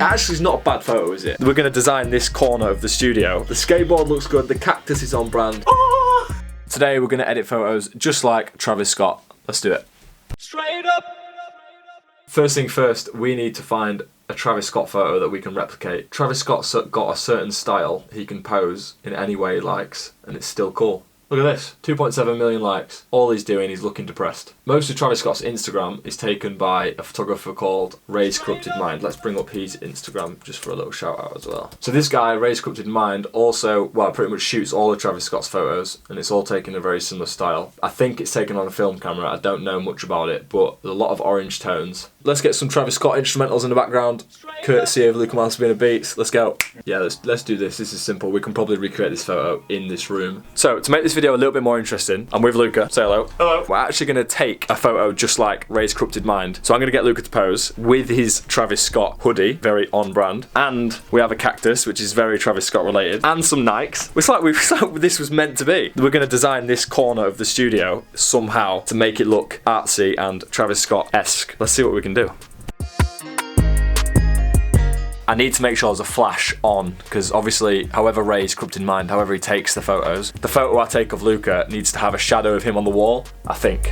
Actually, it's not a bad photo, is it? We're going to design this corner of the studio. The skateboard looks good, the cactus is on brand. Oh! Today we're going to edit photos just like Travis Scott. Let's do it. Straight up! First thing first, we need to find a Travis Scott photo that we can replicate. Travis Scott's got a certain style he can pose in any way he likes, and it's still cool. Look at this, 2.7 million likes. All he's doing, he's looking depressed. Most of Travis Scott's Instagram is taken by a photographer called rayscorruptedmind. Let's bring up his Instagram just for a little shout out as well. So this guy, rayscorruptedmind, also, well, pretty much shoots all of Travis Scott's photos, and it's all taken a very similar style. I think it's taken on a film camera. I don't know much about it, but there's a lot of orange tones. Let's get some Travis Scott instrumentals in the background, courtesy of Luca Mansabina Beats. Let's go. Yeah, let's do this. This is simple. We can probably recreate this photo in this room. So to make this video a little bit more interesting, I'm with Luca. Say hello. Hello. We're actually going to take a photo just like Ray's Corrupted Mind. So I'm going to get Luca to pose with his Travis Scott hoodie, very on brand, and we have a cactus, which is very Travis Scott related, and some Nikes. It's like this was meant to be. We're going to design this corner of the studio somehow to make it look artsy and Travis Scott-esque. Let's see what we can do. I need to make sure there's a flash on, because obviously, however Ray's corrupted mind, however he takes the photos, the photo I take of Luca needs to have a shadow of him on the wall, I think.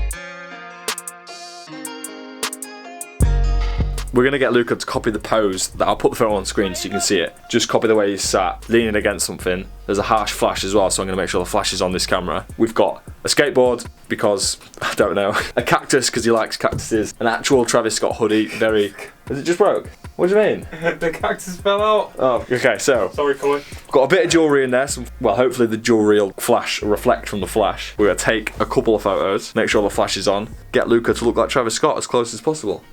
We're going to get Luca to copy the pose that I'll put the photo on screen so you can see it. Just copy the way he's sat, leaning against something. There's a harsh flash as well, so I'm going to make sure the flash is on this camera. We've got a skateboard, because, I don't know, a cactus, because he likes cactuses, an actual Travis Scott hoodie, very... Is it just broke? What do you mean? The cactus fell out. Oh, okay, so... Sorry, Colin. Got a bit of jewellery in there, well, hopefully the jewellery will reflect from the flash. We're going to take a couple of photos, make sure the flash is on, get Luca to look like Travis Scott as close as possible.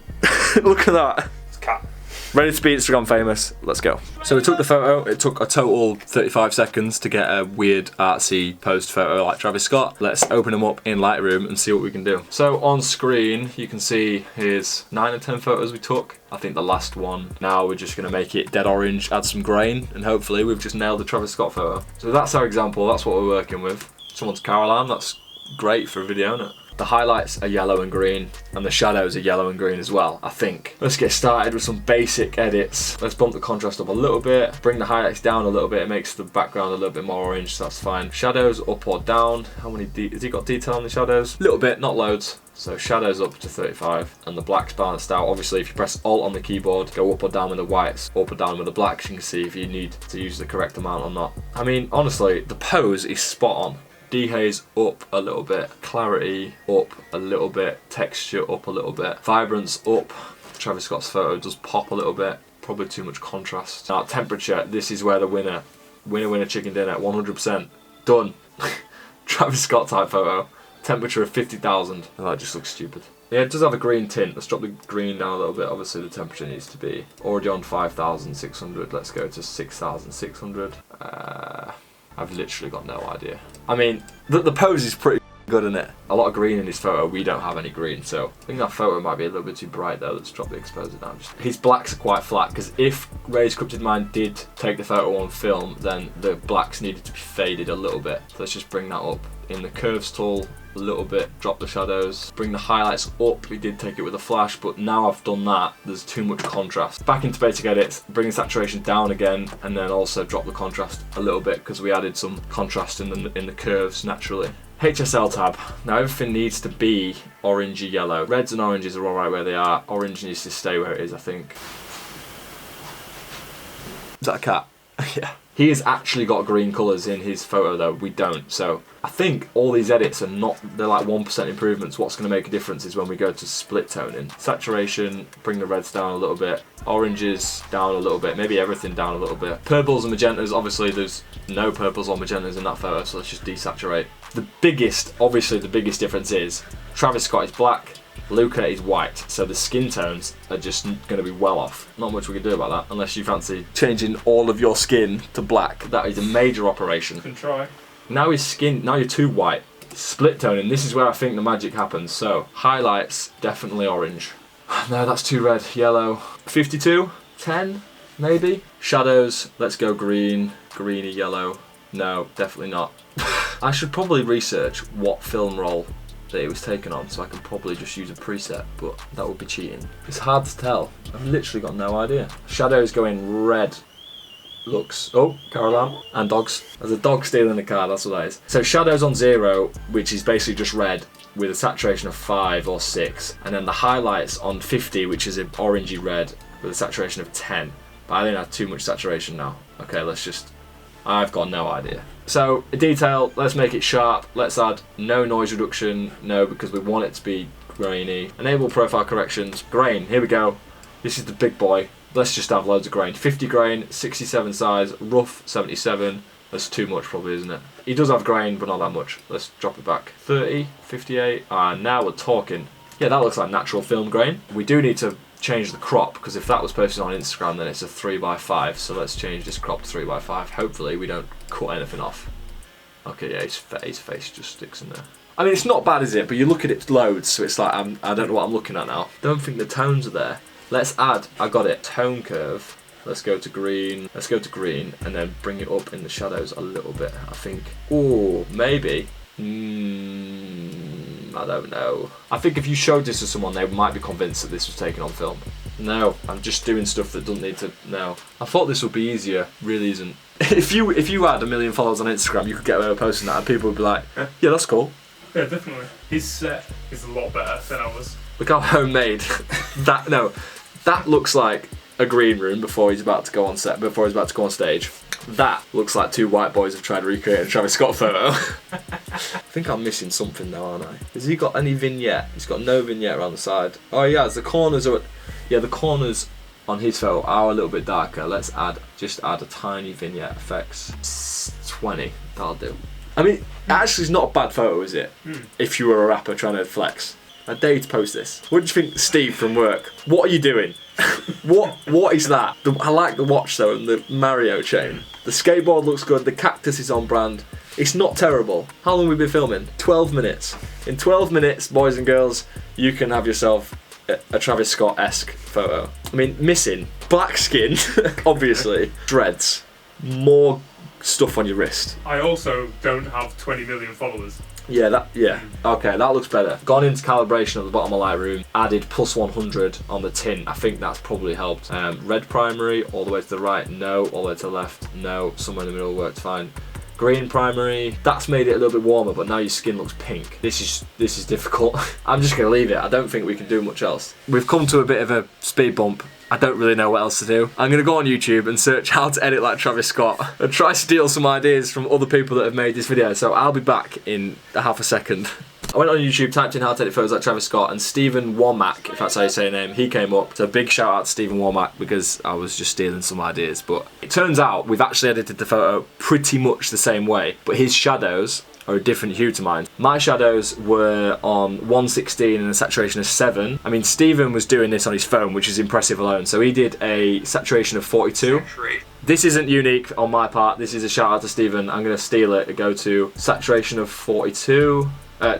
Look at that. It's a cat. Ready to be Instagram famous. Let's go. So we took the photo. It took a total 35 seconds to get a weird artsy posed photo like Travis Scott. Let's open them up in Lightroom and see what we can do. So on screen, you can see here's 9 or 10 photos we took. I think the last one. Now we're just gonna make it dead orange, add some grain, and hopefully we've just nailed the Travis Scott photo. So that's our example. That's what we're working with. Someone's car alarm. That's great for a video, isn't it? The highlights are yellow and green, and the shadows are yellow and green as well, I think. Let's get started with some basic edits. Let's bump the contrast up a little bit, bring the highlights down a little bit. It makes the background a little bit more orange, so that's fine. Shadows up or down. How many, has he got detail on the shadows? A little bit, not loads. So shadows up to 35, and the black's balanced out. Obviously, if you press Alt on the keyboard, go up or down with the whites, up or down with the blacks, you can see if you need to use the correct amount or not. I mean, honestly, the pose is spot on. Dehaze up a little bit, clarity up a little bit, texture up a little bit, vibrance up. Travis Scott's photo does pop a little bit, probably too much contrast. Now temperature, this is where the winner chicken dinner, 100%, done. Travis Scott type photo, temperature of 50,000, and that just looks stupid. Yeah, it does have a green tint. Let's drop the green down a little bit. Obviously the temperature needs to be already on 5,600, let's go to 6,600. I've literally got no idea. I mean, the pose is pretty good, isn't it? A lot of green in this photo. We don't have any green, so I think that photo might be a little bit too bright though. Let's drop the exposure down. His blacks are quite flat, because if Ray's Corrupted Mind did take the photo on film, then the blacks needed to be faded a little bit. So let's just bring that up. In the curves tool, a little bit, drop the shadows, bring the highlights up. We did take it with a flash, but now I've done that, there's too much contrast. Back into basic edits, bring the saturation down again, and then also drop the contrast a little bit, because we added some contrast in the curves naturally. HSL tab. Now everything needs to be orangey yellow. Reds and oranges are alright where they are. Orange needs to stay where it is, I think. Is that a cat? Yeah. He has actually got green colours in his photo though, we don't. So I think all these edits are not, they're like 1% improvements. What's going to make a difference is when we go to split toning. Saturation, bring the reds down a little bit. Oranges down a little bit, maybe everything down a little bit. Purples and magentas, obviously there's no purples or magentas in that photo, so let's just desaturate. Obviously the biggest difference is Travis Scott is black, Luca is white, so the skin tones are just going to be well off. Not much we can do about that, unless you fancy changing all of your skin to black. That is a major operation. You can try. Now you're too white. Split toning, this is where I think the magic happens. So, highlights, definitely orange. No, that's too red. Yellow. 52? 10? Maybe? Shadows, let's go green. Greeny yellow. No, definitely not. I should probably research what film roll that it was taken on, so I could probably just use a preset, but that would be cheating. It's hard to tell. I've literally got no idea. Shadows going red. Looks, oh, car alarm, and dogs. There's a dog stealing the car, that's what that is. So shadows on 0, which is basically just red, with a saturation of 5 or 6, and then the highlights on 50, which is an orangey red, with a saturation of 10. But I think that's too much saturation now. Okay, I've got no idea. So, detail, let's make it sharp. Let's add no noise reduction, no, because we want it to be grainy. Enable profile corrections, grain, here we go. This is the big boy. Let's just have loads of grain. 50 grain, 67 size, rough 77. That's too much probably, isn't it? He does have grain, but not that much. Let's drop it back. 30, 58, and now we're talking. Yeah, that looks like natural film grain. We do need to change the crop, because if that was posted on Instagram, then it's a 3x5. So let's change this crop to 3x5. Hopefully we don't cut anything off. Okay, yeah, his face just sticks in there. I mean, it's not bad, is it? But you look at it loads, so it's like, I don't know what I'm looking at now. Don't think the tones are there. Let's add, I got it, tone curve. Let's go to green, and then bring it up in the shadows a little bit, I think. Ooh, maybe. I don't know. I think if you showed this to someone, they might be convinced that this was taken on film. No, I'm just doing stuff that doesn't need to, no. I thought this would be easier, really isn't. If you had 1 million followers on Instagram, you could get away with posting that and people would be like, yeah, that's cool. Yeah, definitely. His set is a lot better than ours. Look how homemade. That looks like a green room before he's about to go on set, before he's about to go on stage. That looks like 2 white boys have tried to recreate a Travis Scott photo. I think I'm missing something though, aren't I? Has he got any vignette? He's got no vignette around the side. Oh he has, the corners are, yeah, the corners on his photo are a little bit darker. Let's just add a tiny vignette effects. 20, that'll do. I mean, actually it's not a bad photo, is it? If you were a rapper trying to flex. I dare you to post this. What do you think, Steve from work? What are you doing? What is that? I like the watch though and the Mario chain. The skateboard looks good, the cactus is on brand. It's not terrible. How long have we been filming? 12 minutes. In 12 minutes, boys and girls, you can have yourself a Travis Scott-esque photo. I mean, missing black skin, obviously, dreads, more stuff on your wrist. I also don't have 20 million followers. Yeah, okay, that looks better. Gone into calibration at the bottom of Lightroom, added +100 on the tint. I think that's probably helped. Red primary, all the way to the right, no. All the way to the left, no. Somewhere in the middle worked fine. Green primary, that's made it a little bit warmer, but now your skin looks pink. This is difficult. I'm just gonna leave it. I don't think we can do much else. We've come to a bit of a speed bump. I don't really know what else to do. I'm gonna go on YouTube and search how to edit like Travis Scott and try to steal some ideas from other people that have made this video. So I'll be back in half a second. I went on YouTube, typed in how to edit photos like Travis Scott, and Stephen Womack, if that's how you say your name, he came up. So big shout out to Stephen Womack because I was just stealing some ideas. But it turns out we've actually edited the photo pretty much the same way, but his shadows are a different hue to mine. My shadows were on 116 and a saturation of 7. I mean, Stephen was doing this on his phone, which is impressive alone. So he did a saturation of 42. This isn't unique on my part. This is a shout out to Stephen. I'm gonna steal it and go to saturation of 42.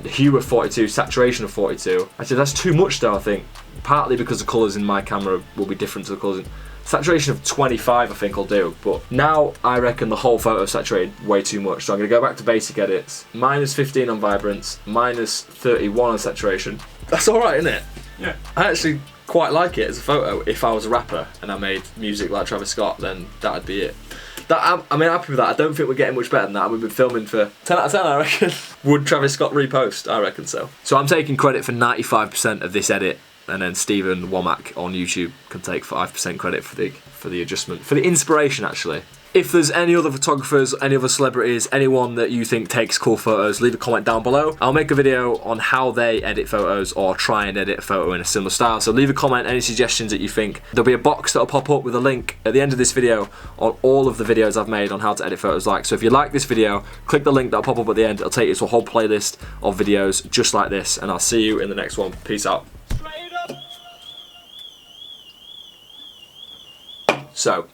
Hue of 42, saturation of 42. Actually, that's too much though, I think. Partly because the colours in my camera will be different to the colours in... Saturation of 25 I think will do, but now I reckon the whole photo is saturated way too much. So I'm going to go back to basic edits. -15 on vibrance, -31 on saturation. That's alright, isn't it? Yeah. I actually quite like it as a photo. If I was a rapper and I made music like Travis Scott, then that'd be it. I'm happy with that. I don't think we're getting much better than that. We've been filming for 10 out of 10, I reckon. Would Travis Scott repost? I reckon so. So I'm taking credit for 95% of this edit, and then Stephen Womack on YouTube can take 5% credit for the adjustment, for the inspiration actually. If there's any other photographers, any other celebrities, anyone that you think takes cool photos, leave a comment down below. I'll make a video on how they edit photos or try and edit a photo in a similar style. So leave a comment, any suggestions that you think. There'll be a box that'll pop up with a link at the end of this video on all of the videos I've made on how to edit photos like. So if you like this video, click the link that'll pop up at the end. It'll take you to a whole playlist of videos just like this, and I'll see you in the next one. Peace out. So,